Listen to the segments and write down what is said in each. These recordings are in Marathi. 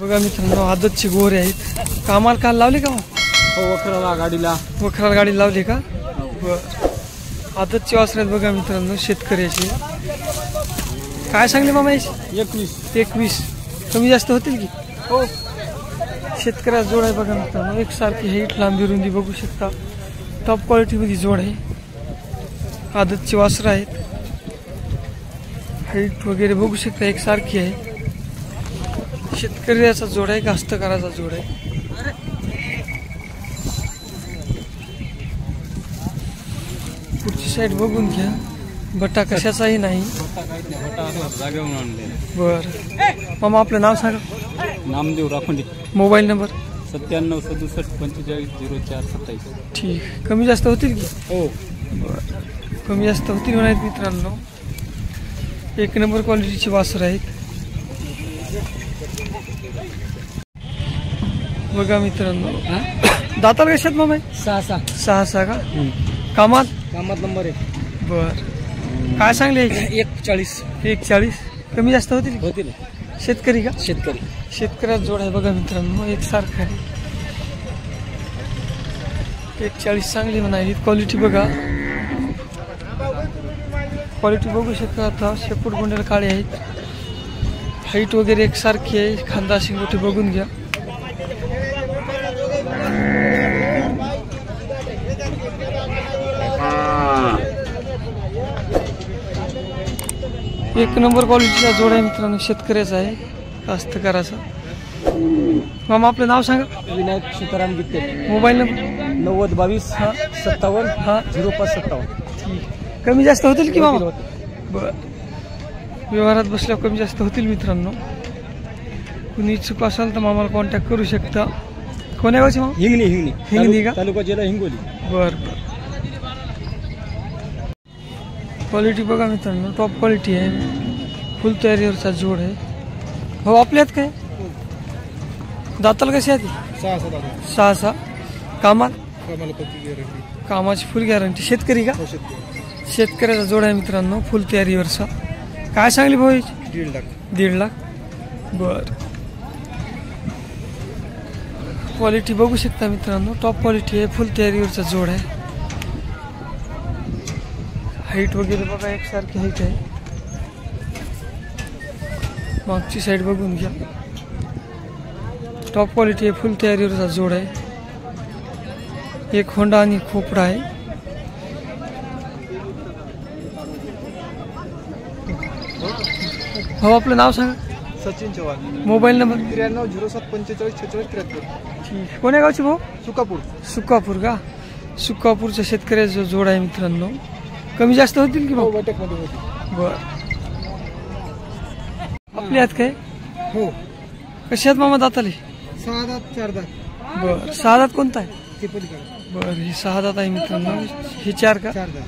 बघा मित्रांनो, आदतची गोरे आहेत. कामाला काल लावले का? हो, वखराला गाडीला. वखराला गाडी लावली का? आदतची वासर आहेत बघा मित्रांनो, शेतकऱ्याची. काय सांगले मामा याची? 21. कमी जास्त होतील की? हो. शेतकऱ्या जोड आहे बघा मित्रांनो, एकसारखी हाईट, लांबी रुंदी बघू शकता. टॉप क्वालिटीमध्ये जोड आहे. आदतची वासरं आहेत. हाईट वगैरे बघू शकता एकसारखी आहे. शेतकऱ्याचा जोड आहे, कास्तकाराचा जोड आहे. पुढची साईड बघून घ्या. बटा कशाचाही नाही. बर मामा, आपलं नाव सांगा. नामदेव राखोंडे. Mobile number 97 67 45 04 27. ठीक. कमी जास्त होतील की? हो. बर, कमी जास्त होतील म्हणायत मित्रांनो. एक नंबर क्वालिटीची वासर आहेत बघा मित्रांनो. दाताल कशात मामा? 6 का? कामात नंबर 1. बर, काय सांगले? 41. कमी जास्त होतील? होतील. शेतकरी का? शेतकऱ्याचा जोड आहे बघा मित्रांनो, एकसारखं आहे. 41 चांगली म्हणाली. क्वालिटी बघा, क्वालिटी बघू शकता. आता शेपूट गोंड्याला काळे आहेत. हाईट वगैरे एकसारखी आहे. खांदा शिंगोटी बघून घ्या. एक नंबर क्वालिटीचा जोड आहे मित्रांनो, शेतकऱ्याचा आहे, कास्तकाराचा. मामा, आपलं नाव सांगा. विनायक सीताराम गित्ते. Mobile number 90 22 57 0557. ठीक. कमी जास्त होतील की मामा? बर, व्यवहारात बसल्यावर कमी जास्त होतील मित्रांनो. कुणी इच्छुक असाल तर मामाला कॉन्टॅक्ट करू शकता. कोण्या गावची मामा? हिंगणी का? तालुका जिल्हा हिंगोली. बर. क्वालिटी बघा मित्रांनो, टॉप क्वालिटी आहे. फुल तयारीवरचा जोड आहे. हो, आपल्यात काय दाताल कशी आहे? 6. कामाची फुल गॅरंटी. शेतकरी का? शेतकऱ्याचा जोड आहे मित्रांनो, फुल तयारीवरचा. काय सांगली भाऊ? 1.5 लाख. बर, क्वालिटी बघू शकता मित्रांनो, टॉप क्वालिटी आहे. फुल तयारीवरचा जोड आहे. हाईट वगैरे बघा, एकसारखी हाईट आहे. मागची साईड बघून घ्या. टॉप क्वालिटी आहे. फुल तयारीवरचा जोड आहे. एक होंडा आणि खोपडा आहे. हो, आपलं नाव सांगा. सचिन चव्हाण. Mobile number 93 07 45 46 43. ठीक. कोण्या गावची भाऊ? सुकापूर का? सुकापूरच्या शेतकऱ्याचा जोड आहे मित्रांनो. कमी जास्त होतील की भाऊ? बर, आपल्या हात काय? हो. कशात मामा दाताले? 6 दात 4 दात. बर, 6 दात कोणता आहे? ते पलीकडे. बर, ही 6 दात आहे मित्रांनो. ही 4 का? 4 दात.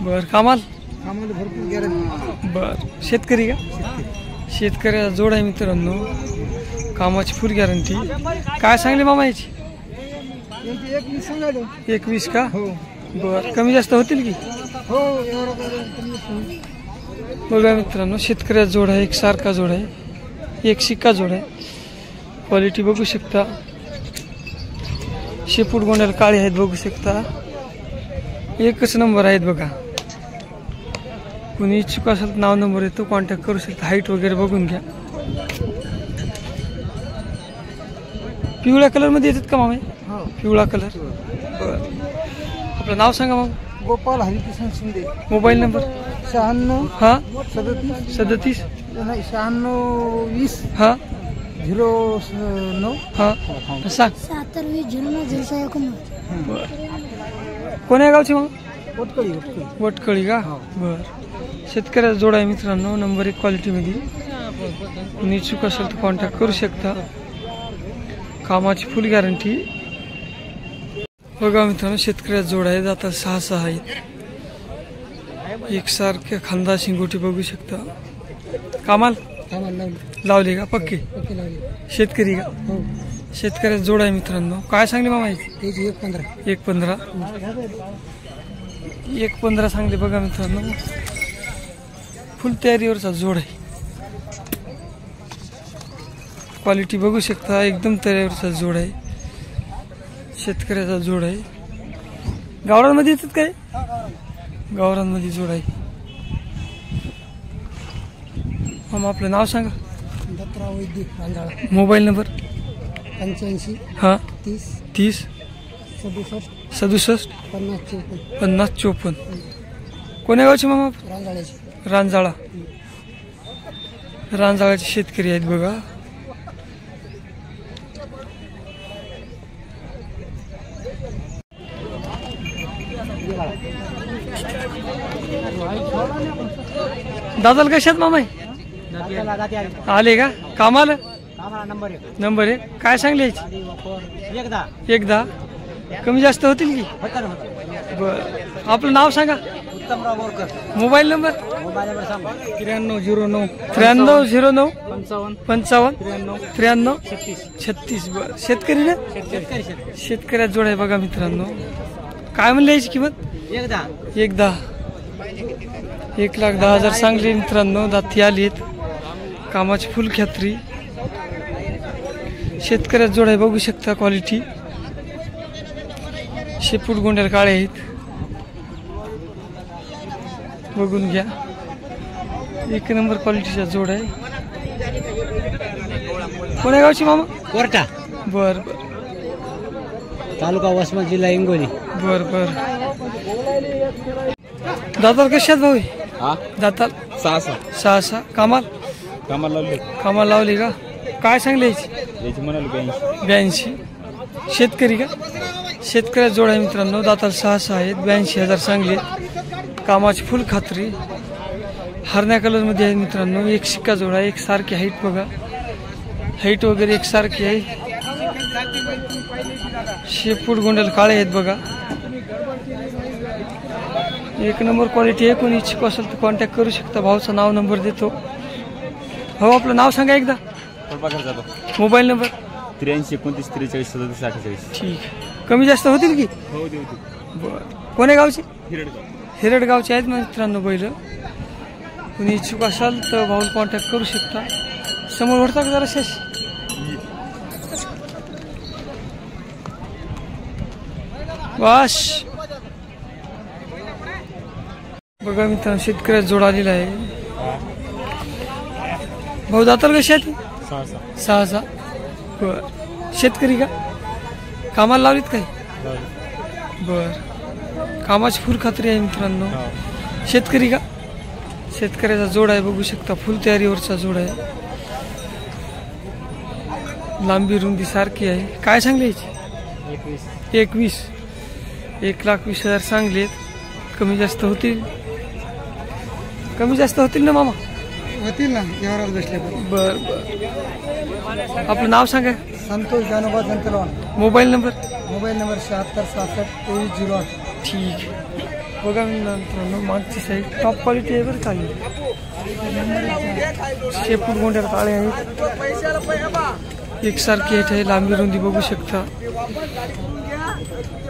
बर, कामाला भरपूर गॅरंटी. बर, शेतकरी का? शेतकऱ्याचा जोड आहे मित्रांनो, कामाची फुल गॅरंटी. काय सांगले मामा याची? 21 का? हो. बर, कमी जास्त होतील की? हो. बघा मित्रांनो, शेतकऱ्याचा जोड आहे, एकसारखा जोड आहे, एक शिक्का जोड आहे. क्वालिटी बघू शकता. शेपूट गोंड्याला काळे आहेत बघू शकता. एकच नंबर आहेत बघा. कुणी इच्छुक असेल तर नाव नंबर येतो, कॉन्टॅक्ट करू शकता. हाईट वगैरे बघून घ्या. पिवळ्या कलरमध्ये येतात का मामा? पिवळा कलर. बर, आपलं नाव सांगा मामा. गोपाल हरिकिशन शिंदे. मोबाईल नंबर 96 37 96 20 09 सांग. 27 कोण्या गावची मग? वटकळी का? बर, शेतकऱ्याचा जोड आहे मित्रांनो, नंबर 1 क्वालिटीमध्ये. कुणी इच्छुक असेल तर कॉन्टॅक्ट करू शकता. कामाची फुल गॅरंटी. बघा मित्रांनो, शेतकऱ्याचा जोड आहे. आता 6 आहेत. एकसारख्या खांदा शिंगोटी बघू शकता. कामाला लावली का? पक्की. शेतकरी का? शेतकऱ्याचा जोड आहे मित्रांनो. काय सांगले मामा? 1.15. 1.15 सांगले बघा मित्रांनो. फुल तयारीवरचा जोड आहे. क्वालिटी बघू शकता, एकदम तऱ्यावरचा जोड आहे, शेतकऱ्याचा जोड आहे. गावरांमध्ये येतात काय? गावरांमध्ये जोड आहे. मग आपलं नाव सांगा. दत्तराव वैद्य रांजाळा. मोबाईल नंबर 85 हां 30 30 67 67 50 54. 50 54. कोण्या गावचे मामा? रांजाळ्याची. रांजाळा. रांजाळाचे शेतकरी आहेत बघा. दादाला कशात मामा आहे? आले का कामाला? नंबर 1. काय सांगले? एकदा कमी जास्त होतील की? बर. आपलं नाव सांगा. Mobile number 9309 9309 55 55 36. बर. शेतकरी ना? शेतकऱ्यात जोड आहे बघा मित्रांनो. काय म्हणले याची किंमत? एकदा 1,10,000 सांगली मित्रांनो. दाती आलीत, कामाची फुल खात्री. शेतकऱ्यात जोड आहे बघू शकता. क्वालिटी शेपूट गोंड्याला काळे आहेत, बघून घ्या. एक नंबर क्वालिटीचा जोड आहे. कोण्या गावची मामा? कोर्टा. बर बर. तालुका वसमत, जिल्हा हिंगोली. बर बर. दाताल कशात भाऊ? दाताल 6 कामाला लावली का? काय सांगले याची? 82. शेतकरी का? शेतकऱ्यात जोड आहे मित्रांनो. दाताल 6 आहेत. 82,000 सांगले. कामाची फुल खात्री. हरण्या कलरमध्ये आहे मित्रांनो. एक शिक्का जोड आहे. एक सारखी हाईट बघा, हाईट वगैरे एक सारखी आहे. शेपूट गोंडल काळे आहेत बघा. एक नंबर क्वालिटी आहे. कोणी इच्छुक असेल तर कॉन्टॅक्ट करू शकता. भाऊचा नाव नंबर देतो. हो आपलं नाव सांगा एकदा. Mobile number 83 29 43 37 48. ठीक. कमी जास्त होतील की? बर. कोण्या गावचे? हिरडगावचे आहेत मित्रांनो बैल. कोणी इच्छुक असाल तर भाऊला कॉन्टॅक्ट करू शकता. समोर होता का जरा शेष? वाश बघा मित्रांनो, शेतकऱ्यात जोड आलेला आहे. भाऊ दाताल कशी आहे? 6. बर. शेतकरी का? कामाला लावलीत काय? बर. कामाची फुल खात्री आहे मित्रांनो. शेतकरी का? शेतकऱ्याचा जोड आहे बघू शकता. फुल तयारीवरचा जोड आहे. लांबी रुंदी सारखी आहे. काय सांगले याची? 21. 1,20,000 सांगलेत. कमी जास्त होतील? कमी जास्त होतील ना मामा? होतील ना, व्यवहारात बसले. बर बर. आपलं नाव सांगा. संतोष जानोबा जंतलवान. Mobile number 76 66 2308. ठीक. बघा मित्रांनो, मागची साईड टॉप क्वालिटी आहे बरं. चालेल. शेपूट गोंड्याला काळे आहेत. एकसारखी हेट आहे. लांबी रुंदी बघू शकता.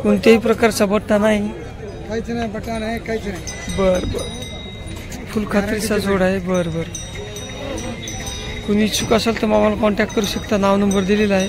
कोणत्याही प्रकारचा बट्टा नाही. काहीच नाही, बटा नाही, काहीच नाही. बर बर. फुल खात्रीचा जोड आहे. बर बर. कोणी इच्छुक असेल तर मामाला कॉन्टॅक्ट करू शकता. नाव नंबर दिलेला आहे.